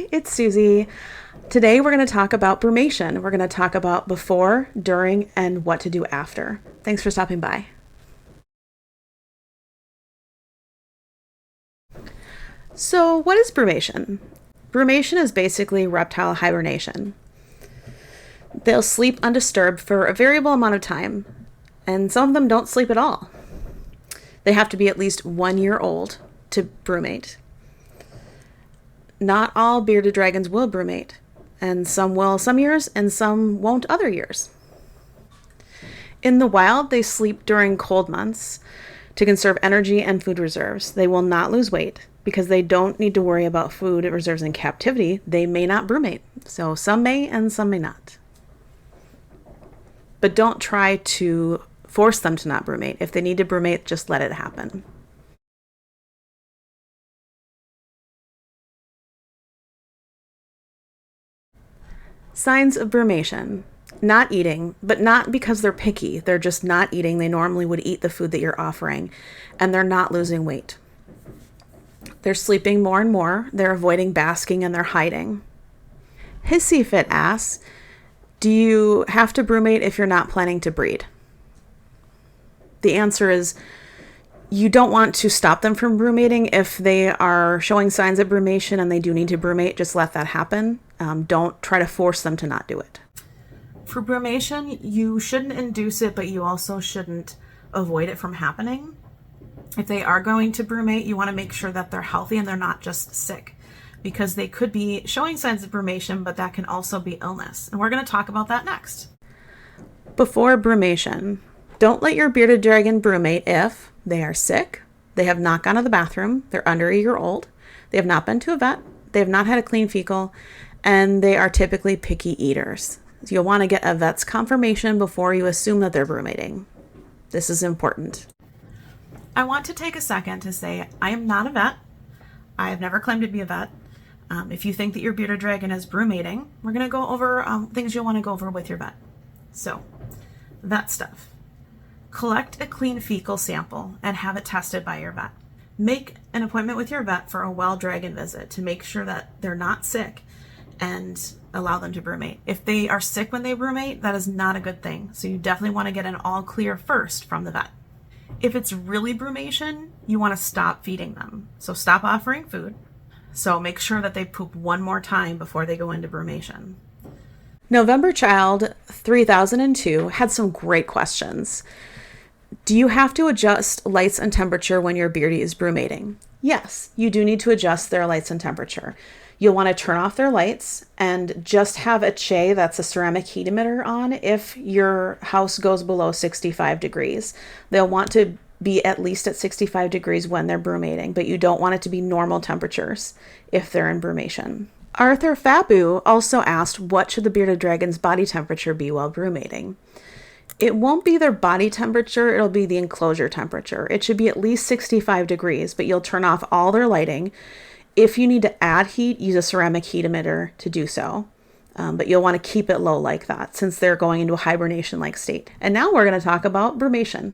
Hi, it's Susie. Today we're going to talk about brumation. We're going to talk about before, during, and what to do after. Thanks for stopping by. So, what is brumation? Brumation is basically reptile hibernation. They'll sleep undisturbed for a variable amount of time, and some of them don't sleep at all. They have to be at least 1 year old to brumate. Not all bearded dragons will brumate, and some will some years and some won't other years. In the wild, they sleep during cold months to conserve energy and food reserves. They will not lose weight because they don't need to worry about food reserves in captivity. They may not brumate, so some may and some may not. But don't try to force them to not brumate. If they need to brumate, just let it happen. Signs of brumation. Not eating, but not because they're picky. They're just not eating. They normally would eat the food that you're offering, and they're not losing weight. They're sleeping more and more. They're avoiding basking and they're hiding. Hissy fit asks, do you have to brumate if you're not planning to breed? The answer is you don't want to stop them from brumating. If they are showing signs of brumation and they do need to brumate, just let that happen. Don't try to force them to not do it. For brumation, you shouldn't induce it, but you also shouldn't avoid it from happening. If they are going to brumate, you want to make sure that they're healthy and they're not just sick, because they could be showing signs of brumation, but that can also be illness. And we're going to talk about that next. Before brumation, don't let your bearded dragon brumate if they are sick, they have not gone to the bathroom, they're under 1 year old, they have not been to a vet, they have not had a clean fecal, and they are typically picky eaters. So you'll want to get a vet's confirmation before you assume that they're brumating. This is important. I want to take a second to say I am not a vet. I have never claimed to be a vet. If you think that your bearded dragon is brumating, we're going to go over things you'll want to go over with your vet. So, vet stuff. Collect a clean fecal sample and have it tested by your vet. Make an appointment with your vet for a well dragon visit to make sure that they're not sick and allow them to brumate. If they are sick when they brumate, that is not a good thing. So you definitely want to get an all clear first from the vet. If it's really brumation, you want to stop feeding them. So stop offering food. So make sure that they poop one more time before they go into brumation. November Child 3002 had some great questions. Do you have to adjust lights and temperature when your beardy is brumating? Yes, you do need to adjust their lights and temperature. You'll want to turn off their lights and just have a Che, that's a ceramic heat emitter, on if your house goes below 65 degrees. They'll want to be at least at 65 degrees when they're brumating, but you don't want it to be normal temperatures if they're in brumation. Arthur Fabu also asked, what should the bearded dragon's body temperature be while brumating? It won't be their body temperature, it'll be the enclosure temperature. It should be at least 65 degrees, but you'll turn off all their lighting. If you need to add heat, use a ceramic heat emitter to do so. But you'll want to keep it low like that since they're going into a hibernation-like state. And now we're going to talk about brumation.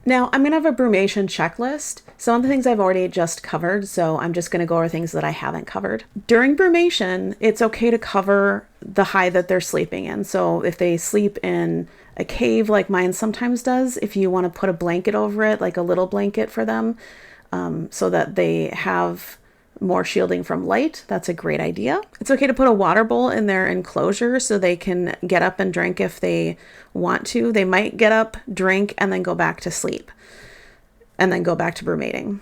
Now, I'm going to have a brumation checklist. Some of the things I've already just covered, so I'm just going to go over things that I haven't covered. During brumation, it's okay to cover the hide that they're sleeping in. So if they sleep in a cave like mine sometimes does, if you want to put a blanket over it, like a little blanket for them, so that they have more shielding from light, that's a great idea. It's okay to put a water bowl in their enclosure so they can get up and drink if they want to. They might get up, drink, and then go back to sleep, and then go back to brumating.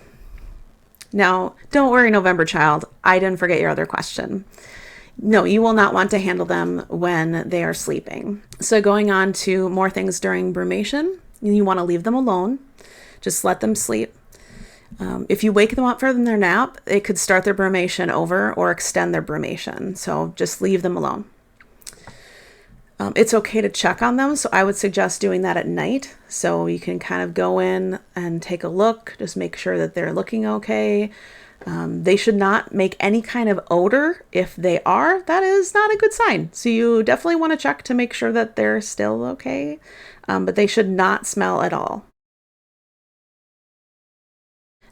Now, don't worry, November Child, I didn't forget your other question. No, you will not want to handle them when they are sleeping. So going on to more things during brumation, you want to leave them alone. Just let them sleep. If you wake them up from their nap, it could start their brumation over or extend their brumation. So just leave them alone. It's okay to check on them. So I would suggest doing that at night. So you can kind of go in and take a look, just make sure that they're looking okay. They should not make any kind of odor. If they are, that is not a good sign. So you definitely want to check to make sure that they're still okay. But they should not smell at all.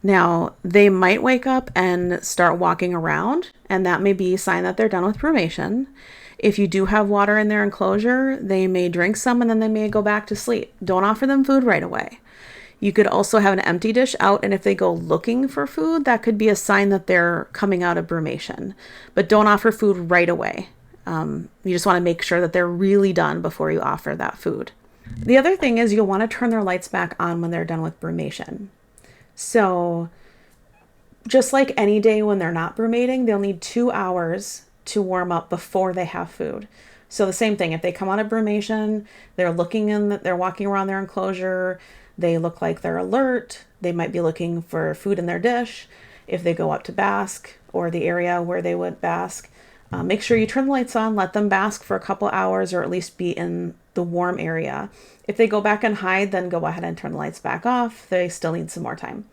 Now, they might wake up and start walking around, and that may be a sign that they're done with brumation. If you do have water in their enclosure, they may drink some and then they may go back to sleep. Don't offer them food right away. You could also have an empty dish out, and if they go looking for food, that could be a sign that they're coming out of brumation. But don't offer food right away. You just want to make sure that they're really done before you offer that food. The other thing is you'll want to turn their lights back on when they're done with brumation. So just like any day when they're not brumating, they'll need 2 hours to warm up before they have food. So the same thing, if they come out of brumation, they're walking around their enclosure, they look like they're alert, they might be looking for food in their dish. If they go up to bask or the area where they would bask, make sure you turn the lights on, let them bask for a couple hours or at least be in the warm area. If they go back and hide, then go ahead and turn the lights back off. They still need some more time.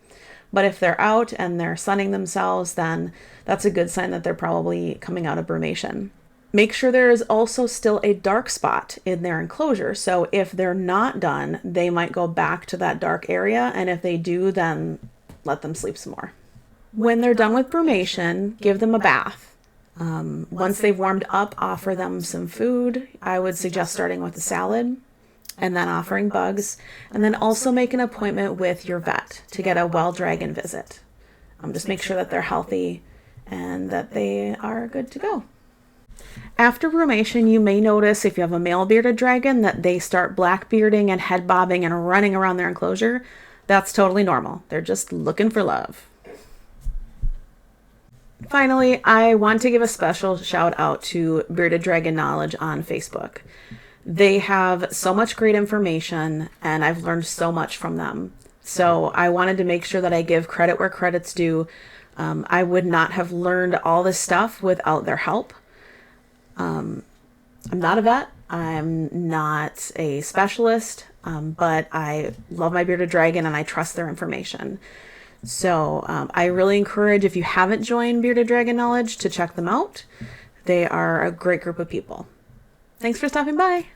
But if they're out and they're sunning themselves, then that's a good sign that they're probably coming out of brumation. Make sure there is also still a dark spot in their enclosure. So if they're not done, they might go back to that dark area. And if they do, then let them sleep some more. When they're done with brumation, give them a bath. Once they've warmed up, offer them some food. I would suggest starting with a salad and then offering bugs, and then also make an appointment with your vet to get a well dragon visit. Just make sure that they're healthy and that they are good to go. After brumation, you may notice if you have a male bearded dragon that they start black bearding and head bobbing and running around their enclosure. That's totally normal. They're just looking for love. Finally, I want to give a special shout out to Bearded Dragon Knowledge on Facebook. They have so much great information and I've learned so much from them. So I wanted to make sure that I give credit where credit's due. I would not have learned all this stuff without their help. I'm not a vet. I'm not a specialist, but I love my bearded dragon and I trust their information. So I really encourage, if you haven't joined Bearded Dragon Knowledge, to check them out. They are a great group of people. Thanks for stopping by.